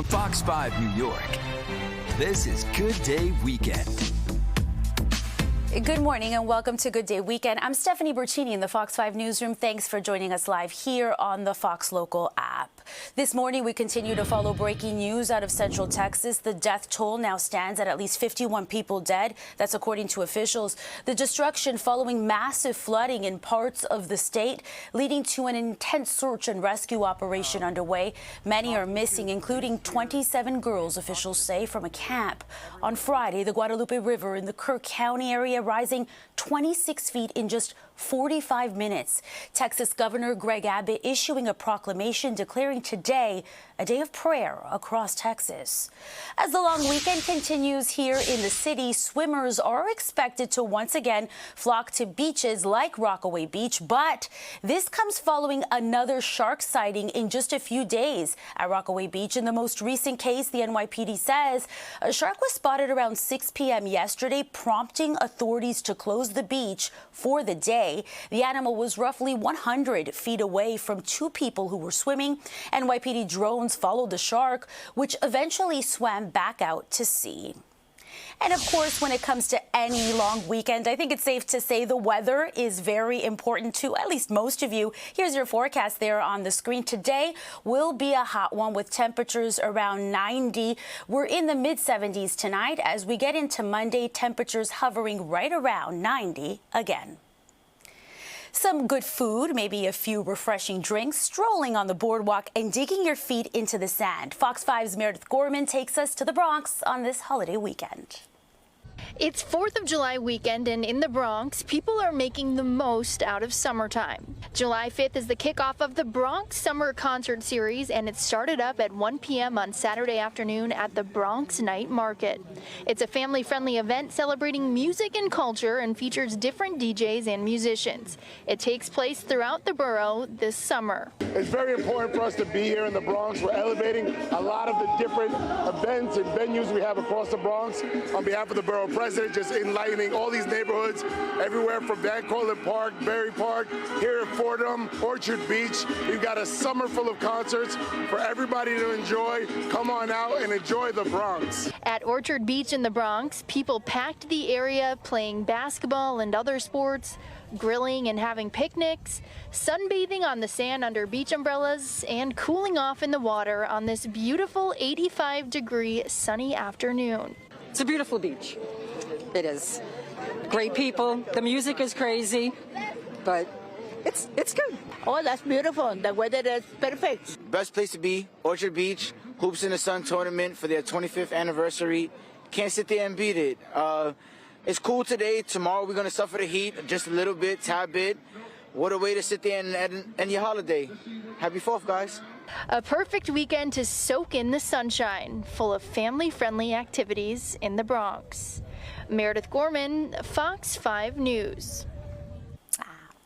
From Fox 5 New York, this is Good Day Weekend. Good morning and welcome to Good Day Weekend. I'm Stephanie Bertini in the Fox 5 newsroom. Thanks for joining us live here on the Fox Local app. This morning, we continue to follow breaking news out of Central Texas. The death toll now stands at least 51 people dead. That's according to officials. The destruction following massive flooding in parts of the state, leading to an intense search and rescue operation underway. Many are missing, including 27 girls, officials say, from a camp. On Friday, the Guadalupe River in the Kirk County area rising 26 feet in just 45 minutes. Texas Governor Greg Abbott issuing a proclamation declaring today a day of prayer across Texas. As the long weekend continues here in the city, swimmers are expected to once again flock to beaches like Rockaway Beach, but this comes following another shark sighting in just a few days at Rockaway Beach. In the most recent case, the NYPD says a shark was spotted around 6 p.m. yesterday, prompting authorities to close the beach for the day. The animal was roughly 100 feet away from two people who were swimming. NYPD drones followed the shark, which eventually swam back out to sea. And of course, when it comes to any long weekend, I think it's safe to say the weather is very important to at least most of you. Here's your forecast there on the screen. Today will be a hot one with temperatures around 90. We're in the mid-70s tonight. As we get into Monday, temperatures hovering right around 90 again. Some good food, maybe a few refreshing drinks, strolling on the boardwalk and digging your feet into the sand. Fox 5's Meredith Gorman takes us to the Bronx on this holiday weekend. It's 4th of July weekend, and in the Bronx, people are making the most out of summertime. July 5th is the kickoff of the Bronx Summer Concert Series, and it started up at 1 p.m. on Saturday afternoon at the Bronx Night Market. It's a family-friendly event celebrating music and culture and features different DJs and musicians. It takes place throughout the borough this summer. It's very important for us to be here in the Bronx. We're elevating a lot of the different events and venues we have across the Bronx on behalf of the borough president, just enlightening all these neighborhoods everywhere from Van Cortlandt Park, Berry Park, here at Fordham, Orchard Beach. We've got a summer full of concerts for everybody to enjoy. Come on out and enjoy the Bronx. At Orchard Beach in the Bronx, people packed the area playing basketball and other sports, grilling and having picnics, sunbathing on the sand under beach umbrellas, and cooling off in the water on this beautiful 85-degree sunny afternoon. It's a beautiful beach. It is. Great people. The music is crazy, but it's good. Oh, that's beautiful. The weather is perfect. Best place to be, Orchard Beach, Hoops in the Sun tournament for their 25th anniversary. Can't sit there and beat it. It's cool today. Tomorrow we're going to suffer the heat just a little bit, tad bit. What a way to sit there and end your holiday. Happy 4th, guys. A perfect weekend to soak in the sunshine, full of family-friendly activities in the Bronx. Meredith Gorman, Fox 5 News.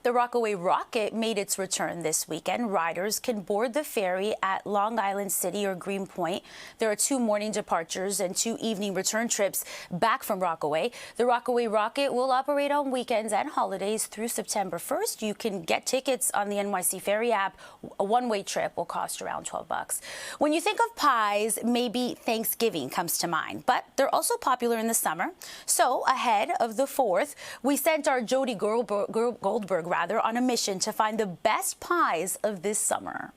The Rockaway Rocket made its return this weekend. Riders can board the ferry at Long Island City or Greenpoint. There are 2 morning departures and 2 evening return trips back from Rockaway. The Rockaway Rocket will operate on weekends and holidays through September 1st. You can get tickets on the NYC Ferry app. A one-way trip will cost around $12. When you think of pies, maybe Thanksgiving comes to mind, but they're also popular in the summer. So ahead of the 4th, we sent our Jody Goldberg on a mission to find the best pies of this summer.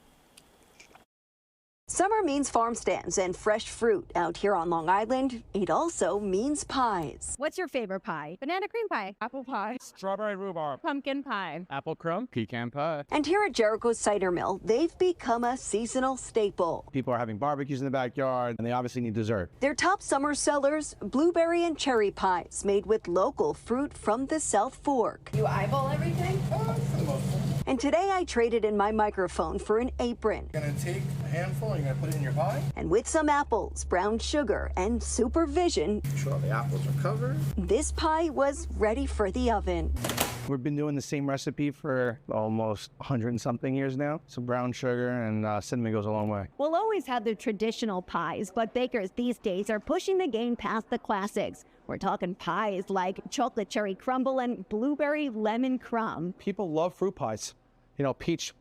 Summer means farm stands and fresh fruit. Out here on Long Island, it also means pies. What's your favorite pie? Banana cream pie. Apple pie. Strawberry rhubarb. Pumpkin pie. Apple crumb. Pecan pie. And here at Jericho's Cider Mill, they've become a seasonal staple. People are having barbecues in the backyard, and they obviously need dessert. Their top summer sellers, blueberry and cherry pies made with local fruit from the South Fork. You eyeball everything? For the most part. And today I traded in my microphone for an apron. You're gonna take a handful, you're gonna put it in your pie. And with some apples, brown sugar, and supervision, Make sure all the apples are covered. this pie was ready for the oven. We've been doing the same recipe for almost 100 and something years now. So brown sugar and cinnamon goes a long way. We'll always have the traditional pies, but bakers these days are pushing the game past the classics. We're talking pies like chocolate cherry crumble and blueberry lemon crumb. People love fruit pies. You know, peach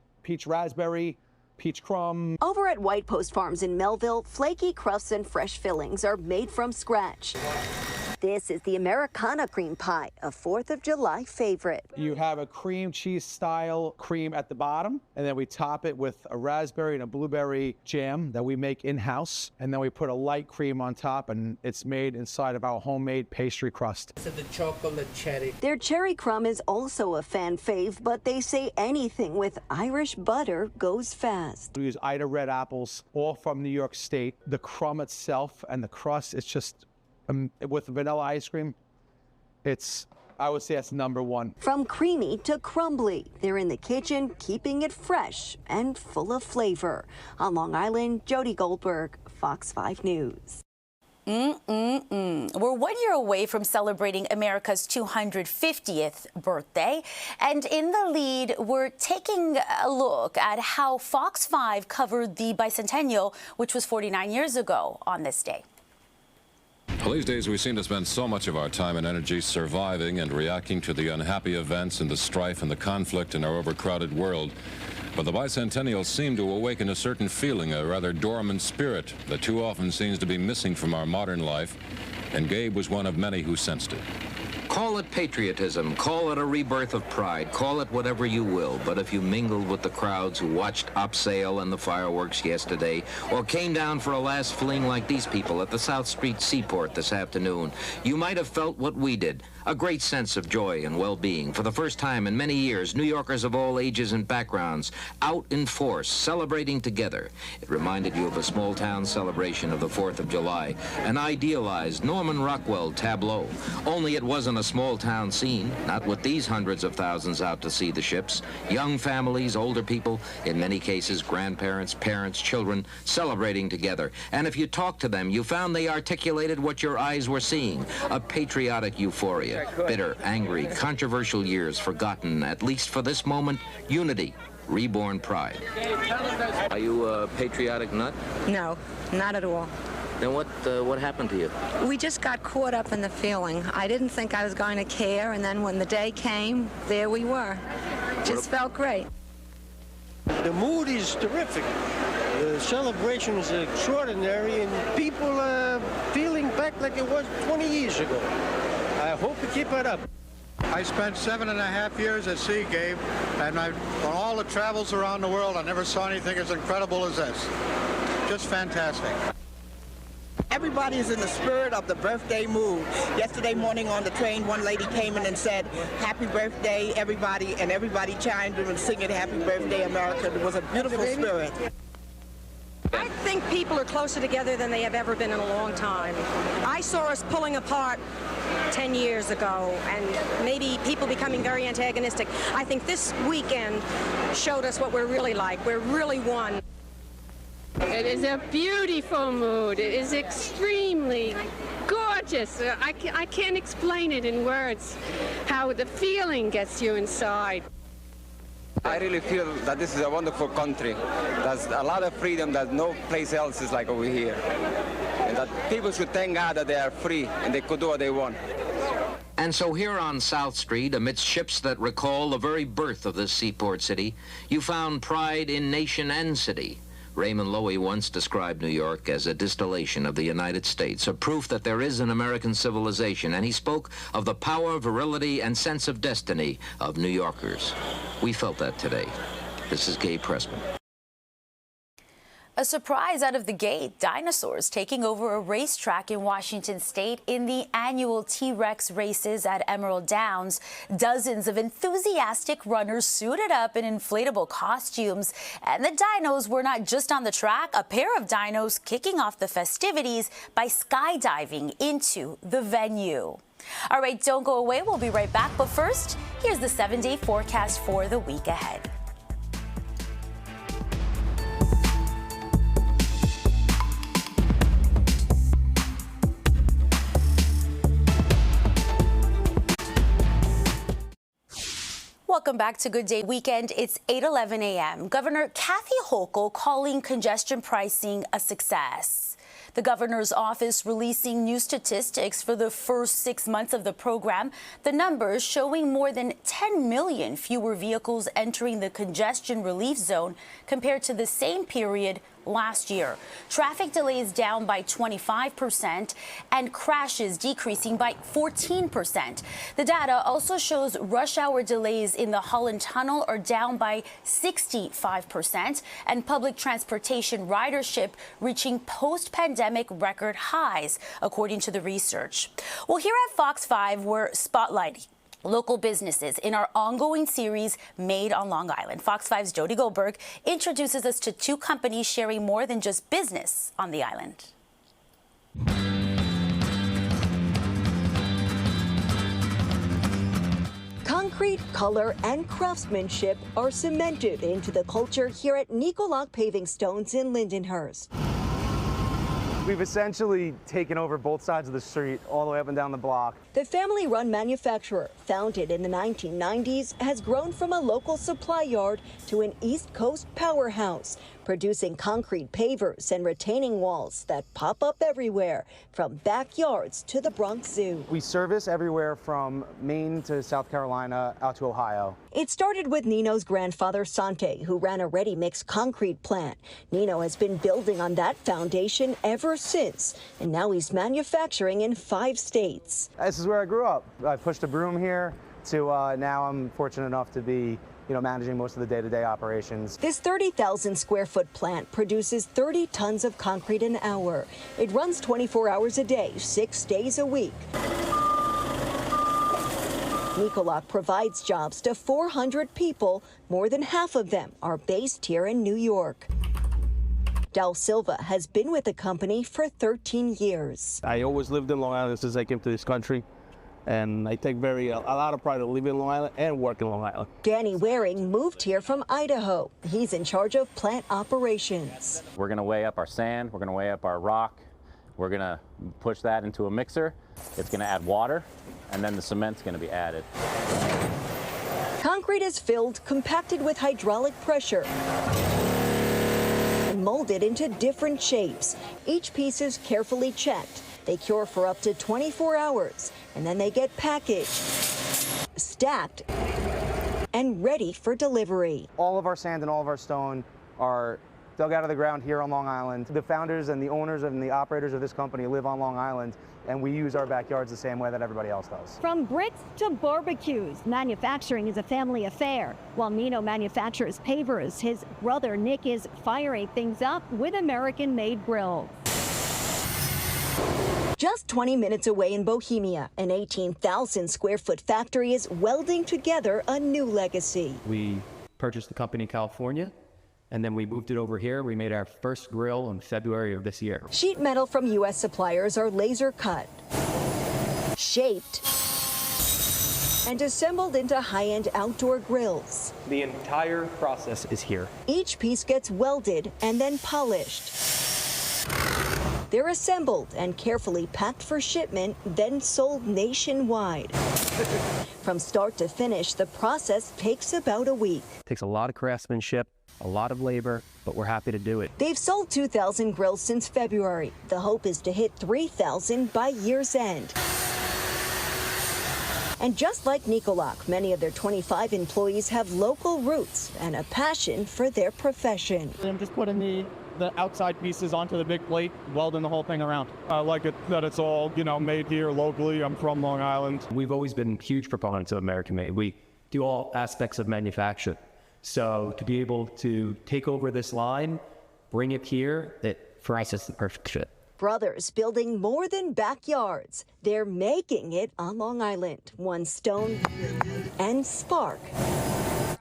raspberry, peach crumb. Over at White Post Farms in Melville, flaky crusts and fresh fillings are made from scratch. This is the Americana cream pie, a 4th of July favorite. You have a cream cheese style cream at the bottom, and then we top it with a raspberry and a blueberry jam that we make in-house, and then we put a light cream on top, and it's made inside of our homemade pastry crust. So the chocolate cherry. Their cherry crumb is also a fan fave, but they say anything with Irish butter goes fast. We use Ida red apples, all from New York State. The crumb itself and the crust, it's just with vanilla ice cream, I would say that's #1. From creamy to crumbly, they're in the kitchen keeping it fresh and full of flavor. On Long Island, Jody Goldberg, Fox 5 News. We're 1 year away from celebrating America's 250th birthday. And in the lead, we're taking a look at how Fox 5 covered the Bicentennial, which was 49 years ago on this day. Well, these days we seem to spend so much of our time and energy surviving and reacting to the unhappy events and the strife and the conflict in our overcrowded world. But the Bicentennial seemed to awaken a certain feeling, a rather dormant spirit that too often seems to be missing from our modern life, and Gabe was one of many who sensed it. Call it patriotism, call it a rebirth of pride, call it whatever you will, but if you mingled with the crowds who watched Upsail and the fireworks yesterday, or came down for a last fling like these people at the South Street Seaport this afternoon, you might have felt what we did, a great sense of joy and well-being. For the first time in many years, New Yorkers of all ages and backgrounds out in force, celebrating together. It reminded you of a small-town celebration of the 4th of July, an idealized Norman Rockwell tableau, only it wasn't a small-town scene, not with these hundreds of thousands out to see the ships. Young families, older people, in many cases grandparents, parents, children, celebrating together. And if you talked to them, you found they articulated what your eyes were seeing, a patriotic euphoria. Bitter, angry, controversial years forgotten, at least for this moment, unity, reborn pride. Are you a patriotic nut? No, not at all. Then what happened to you? We just got caught up in the feeling. I didn't think I was going to care, and then when the day came, there we were. Just felt great. The mood is terrific. The celebration is extraordinary, and people are feeling back like it was 20 years ago. I hope you keep it up. I spent 7.5 years at sea, Gabe, and on all the travels around the world, I never saw anything as incredible as this. Just fantastic. Everybody is in the spirit of the birthday mood. Yesterday morning on the train, one lady came in and said, "Happy birthday, everybody," and everybody chimed in and singing "Happy Birthday, America." It was a beautiful spirit. I think people are closer together than they have ever been in a long time. I saw us pulling apart 10 years ago, and maybe people becoming very antagonistic. I think this weekend showed us what we're really like. We're really one. It is a beautiful mood. It is extremely gorgeous. I can't explain it in words, how the feeling gets you inside. I really feel that this is a wonderful country. There's a lot of freedom that no place else is like over here. And that people should thank God that they are free and they could do what they want. And so here on South Street, amidst ships that recall the very birth of this seaport city, you found pride in nation and city. Raymond Loewy once described New York as a distillation of the United States, a proof that there is an American civilization, and he spoke of the power, virility, and sense of destiny of New Yorkers. We felt that today. This is Gabe Pressman. A surprise out of the gate, dinosaurs taking over a racetrack in Washington state in the annual T-Rex races at Emerald Downs. Dozens of enthusiastic runners suited up in inflatable costumes. And the dinos were not just on the track, a pair of dinos kicking off the festivities by skydiving into the venue. All right, don't go away. We'll be right back. But first, here's the 7-day forecast for the week ahead. Welcome back to Good Day Weekend. It's 8:11 a.m. Governor Kathy Hochul calling congestion pricing a success. The governor's office releasing new statistics for the first 6 months of the program. The numbers showing more than 10 million fewer vehicles entering the congestion relief zone compared to the same period last year. Traffic delays down by 25% and crashes decreasing by 14%. The data also shows rush hour delays in the Holland Tunnel are down by 65% and public transportation ridership reaching post-pandemic record highs, according to the research. Well, here at Fox 5, we're spotlighting local businesses in our ongoing series Made on Long Island. Fox 5's Jody Goldberg introduces us to two companies sharing more than just business on the island. Concrete, color, and craftsmanship are cemented into the culture here at Nicolak Paving Stones in Lindenhurst. We've essentially taken over both sides of the street, all the way up and down the block. The family-run manufacturer, founded in the 1990s, has grown from a local supply yard to an East Coast powerhouse, producing concrete pavers and retaining walls that pop up everywhere, from backyards to the Bronx Zoo. We service everywhere from Maine to South Carolina out to Ohio. It started with Nino's grandfather, Sante, who ran a ready-mix concrete plant. Nino has been building on that foundation ever since, and now he's manufacturing in 5 states. This is where I grew up. I pushed a broom here to now I'm fortunate enough to be managing most of the day-to-day operations. This 30,000 square foot plant produces 30 tons of concrete an hour. It runs 24 hours a day, 6 days a week. Nicolak provides jobs to 400 people. More than half of them are based here in New York. Dal Silva has been with the company for 13 years. I always lived in Long Island since I came to this country, and I take a lot of pride in living in Long Island and working in Long Island. Danny Waring moved here from Idaho. He's in charge of plant operations. We're going to weigh up our sand, we're going to weigh up our rock, we're going to push that into a mixer, it's going to add water, and then the cement's going to be added. Concrete is filled, compacted with hydraulic pressure, and molded into different shapes. Each piece is carefully checked. They cure for up to 24 hours, and then they get packaged, stacked, and ready for delivery. All of our sand and all of our stone are dug out of the ground here on Long Island. The founders and the owners and the operators of this company live on Long Island, and we use our backyards the same way that everybody else does. From bricks to barbecues, manufacturing is a family affair. While Nino manufactures pavers, his brother Nick is firing things up with American-made grills. Just 20 minutes away in Bohemia, an 18,000 square foot factory is welding together a new legacy. We purchased the company in California, and then we moved it over here. We made our first grill in February of this year. Sheet metal from U.S. suppliers are laser cut, shaped, and assembled into high-end outdoor grills. The entire process is here. Each piece gets welded and then polished. They're assembled and carefully packed for shipment, then sold nationwide. From start to finish, the process takes about a week. It takes a lot of craftsmanship, a lot of labor, but we're happy to do it. They've sold 2,000 grills since February. The hope is to hit 3,000 by year's end. And just like Nicolak, many of their 25 employees have local roots and a passion for their profession. I'm just putting the outside pieces onto the big plate, welding the whole thing around. I like it that it's all, made here locally. I'm from Long Island. We've always been huge proponents of American-made. We do all aspects of manufacture. So to be able to take over this line, bring it here, for us, it's the perfect fit. Brothers building more than backyards. They're making it on Long Island, one stone and spark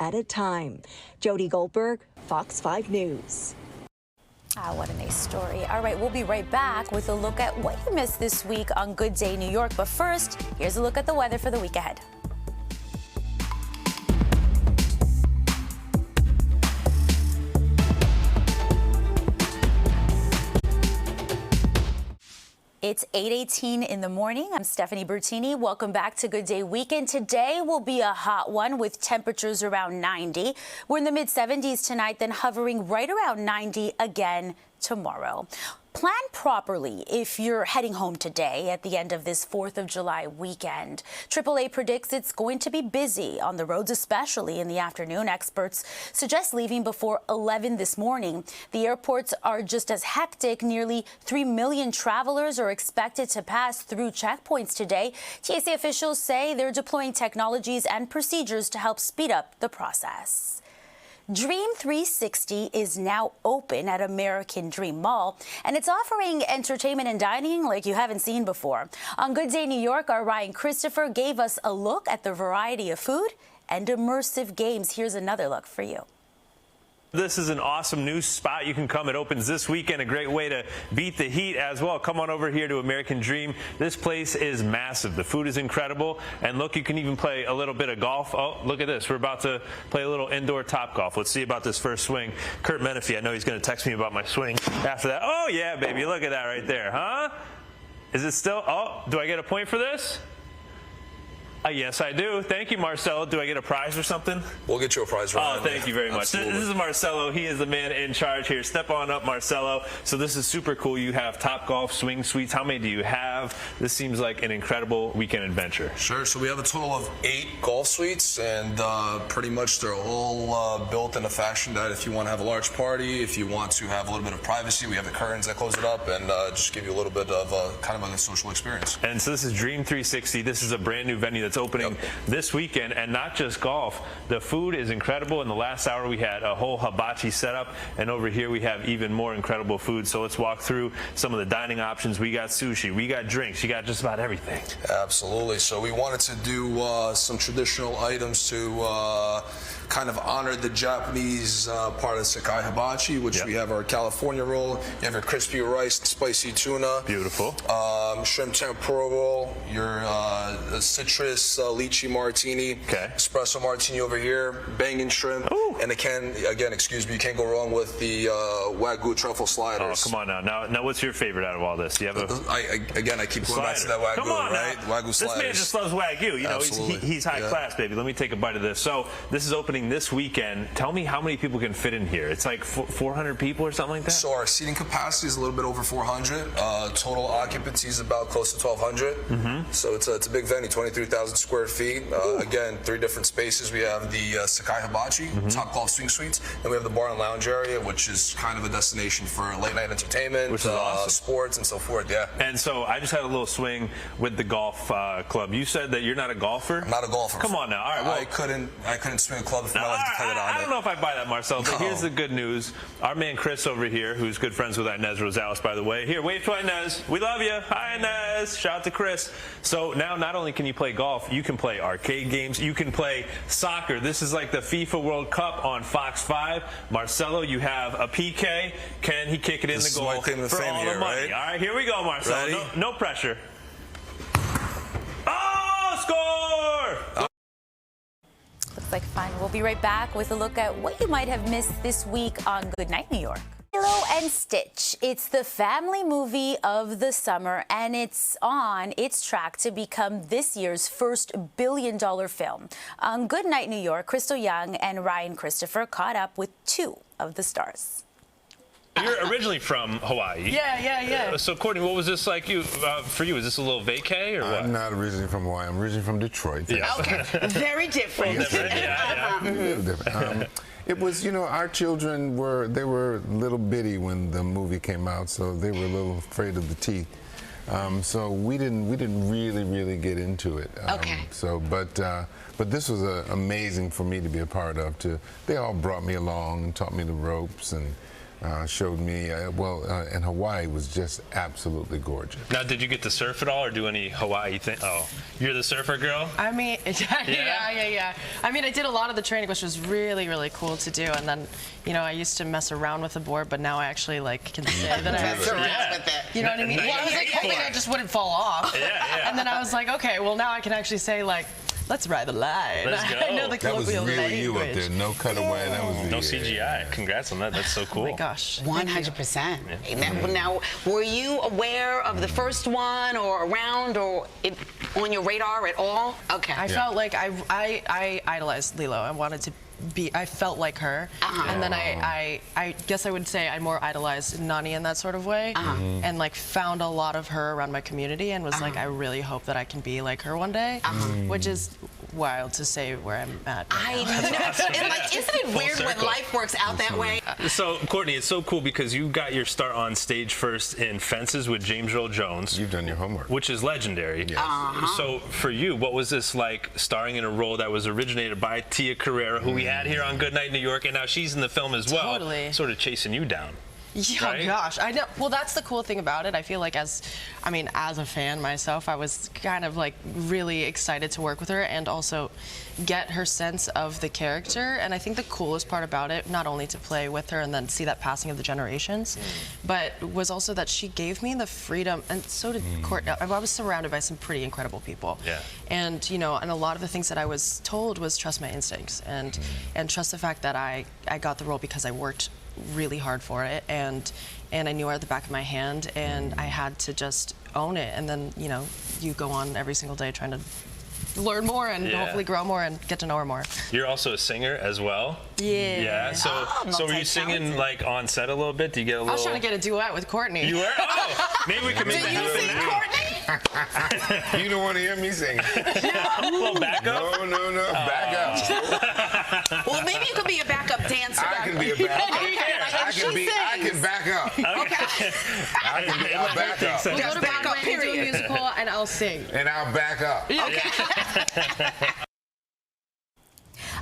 at a time. Jody Goldberg, Fox 5 News. What a nice story. All right, we'll be right back with a look at what you missed this week on Good Day New York. But first, here's a look at the weather for the week ahead. It's 8:18 in the morning. I'm Stephanie Bertini. Welcome back to Good Day Weekend. Today will be a hot one with temperatures around 90. We're in the mid-70s tonight, then hovering right around 90 again tomorrow. Plan properly if you're heading home today at the end of this 4th of July weekend. AAA predicts it's going to be busy on the roads, especially in the afternoon. Experts suggest leaving before 11 this morning. The airports are just as hectic. Nearly 3 million travelers are expected to pass through checkpoints today. TSA officials say they're deploying technologies and procedures to help speed up the process. Dream 360 is now open at American Dream Mall, and it's offering entertainment and dining like you haven't seen before. On Good Day New York, our Ryan Christopher gave us a look at the variety of food and immersive games. Here's another look for you. This is an awesome new spot. You can come. It opens this weekend. A great way to beat the heat as well. Come on over here to American Dream. This place is massive. The food is incredible. And look, you can even play a little bit of golf. Oh, look at this. We're about to play a little indoor top golf. Let's see about this first swing. Kurt Menefee, I know he's going to text me about my swing after that. Oh, yeah, baby. Look at that right there, huh? Is it still? Oh, do I get a point for this? Yes, I do. Thank you, Marcelo. Do I get a prize or something? We'll get you a prize, Ryan. Oh, thank you very much. This is Marcelo. He is the man in charge here. Step on up, Marcelo. So this is super cool. You have Top Golf Swing Suites. How many do you have? This seems like an incredible weekend adventure. Sure. So we have a total of 8 golf suites, and pretty much they're all built in a fashion that if you want to have a large party, if you want to have a little bit of privacy, we have the curtains that close it up and just give you a little bit of kind of a social experience. And so this is Dream 360. This is a brand new venue that's opening this weekend, and not just golf. The food is incredible. In the last hour, we had a whole hibachi setup, and over here we have even more incredible food. So let's walk through some of the dining options. We got sushi, we got drinks, you got just about everything. Absolutely. So we wanted to do some traditional items to kind of honor the Japanese part of the Sakai hibachi, which we have our California roll, you have your crispy rice, spicy tuna. Beautiful. Shrimp tempura roll, your citrus lychee martini, espresso martini over here, bangin shrimp, and again, excuse me, you can't go wrong with the Wagyu truffle sliders. Oh, come on now. Now, what's your favorite out of all this? Do you have a... I keep going back to that Wagyu, come on, right? Wagyu sliders. This man just loves Wagyu. You know, he's high class, baby. Let me take a bite of this. So this is opening this weekend. Tell me how many people can fit in here. It's like 400 people or something like that? So our seating capacity is a little bit over 400. Total occupancy is about close to 1,200. So it's a big venue, 23,000 square feet. Again, 3 different spaces. We have the Sakai Hibachi, Top Golf Swing Suites, and we have the bar and lounge area, which is kind of a destination for late night entertainment, which is awesome. Sports, and so forth. Yeah. And so I just had a little swing with the golf club. You said that you're not a golfer? I'm not a golfer. Come on now. All right. Well, I couldn't swing a club if my life depended on it. I don't know if I buy that, Marcel, but here's the good news. Our man Chris over here, who's good friends with Inez Rosales, by the way. Here, wave to Inez. We love you. Hi, Inez. Shout out to Chris. So now not only can you play golf, you can play arcade games. You can play soccer. This is like the FIFA World Cup on Fox 5. Marcelo, you have a PK. Can he kick it in the goal for all the money? All right, here we go, Marcelo. No pressure. Oh, score! Looks like fun. We'll be right back with a look at what you might have missed this week on Good Night New York. Lilo and Stitch. It's the family movie of the summer, and it's on its track to become this year's first billion-dollar film. On Good Night New York, Crystal Young and Ryan Christopher caught up with 2 of the stars. You're originally from Hawaii. Yeah. So, Courtney, what was this like for you? Is this a little vacay or what? I'm not originally from Hawaii. I'm originally from Detroit. Yeah. Okay. Very different. A little different. It was, our children were little bitty when the movie came out, so they were a little afraid of the teeth. So we didn't really get into it. So, but this was amazing for me to be a part of. They all brought me along and taught me the ropes and showed me, and Hawaii was just absolutely gorgeous. Now, did you get to surf at all or do any Hawaii thing? Oh, you're the surfer girl? I mean, yeah. I mean, I did a lot of the training, which was really, really cool to do. And then, I used to mess around with the board, but now I actually, can say that I mess around with it. You know what I mean? Well, I was hoping I just wouldn't fall off. Yeah. And then I was like, okay, well, now I can actually say, let's ride the line. Let's go. I know the colloquial that was really language. you up there. No cutaway. That was no CGI. Congrats on that. That's so cool. Oh my gosh. 100%. Now, were you aware of the first one or around or on your radar at all? Okay. I felt like I idolized Lilo. I wanted to I felt like her. And then I guess I would say I more idolized Nani in that sort of way, and like found a lot of her around my community, and was like, I really hope that I can be like her one day, which is wild to say where I'm at. I know. And like, isn't it weird when life works out that way? So, Courtney, it's so cool because you got your start on stage first in Fences with James Earl Jones. You've done your homework. Which is legendary. Yes. So, for you, what was this like starring in a role that was originated by Tia Carrera, who we had here on Good Night New York, and now she's in the film as well, sort of chasing you down? Yeah, right? Gosh, I know. Well, that's the cool thing about it. I feel like as a fan myself, I was kind of like really excited to work with her and also get her sense of the character. And I think the coolest part about it, not only to play with her and then see that passing of the generations, but was also that she gave me the freedom, and so did Courtney. I was surrounded by some pretty incredible people. Yeah. And you know, and a lot of the things that I was told was trust my instincts and trust the fact that I got the role because I worked really hard for it, and I knew it at the back of my hand, and I had to just own it. And then, you know, you go on every single day trying to learn more and hopefully grow more and get to know her more. You're also a singer as well. Yeah. Yeah. So were you singing like on set a little bit? Do you get a little? I was trying to get a duet with Courtney. You were? Oh, maybe we can make that happen now. Courtney? You don't want to hear me sing. A little backup? No. Backup. Well, maybe you could be a backup dancer. I can be a backup. I can back up. Okay. I can be a backup. We'll go to backup, period. Do a musical, and I'll sing. And I'll back up. Okay.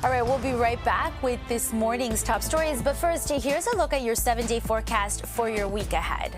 All right, we'll be right back with this morning's top stories. But first, here's a look at your 7-day forecast for your week ahead.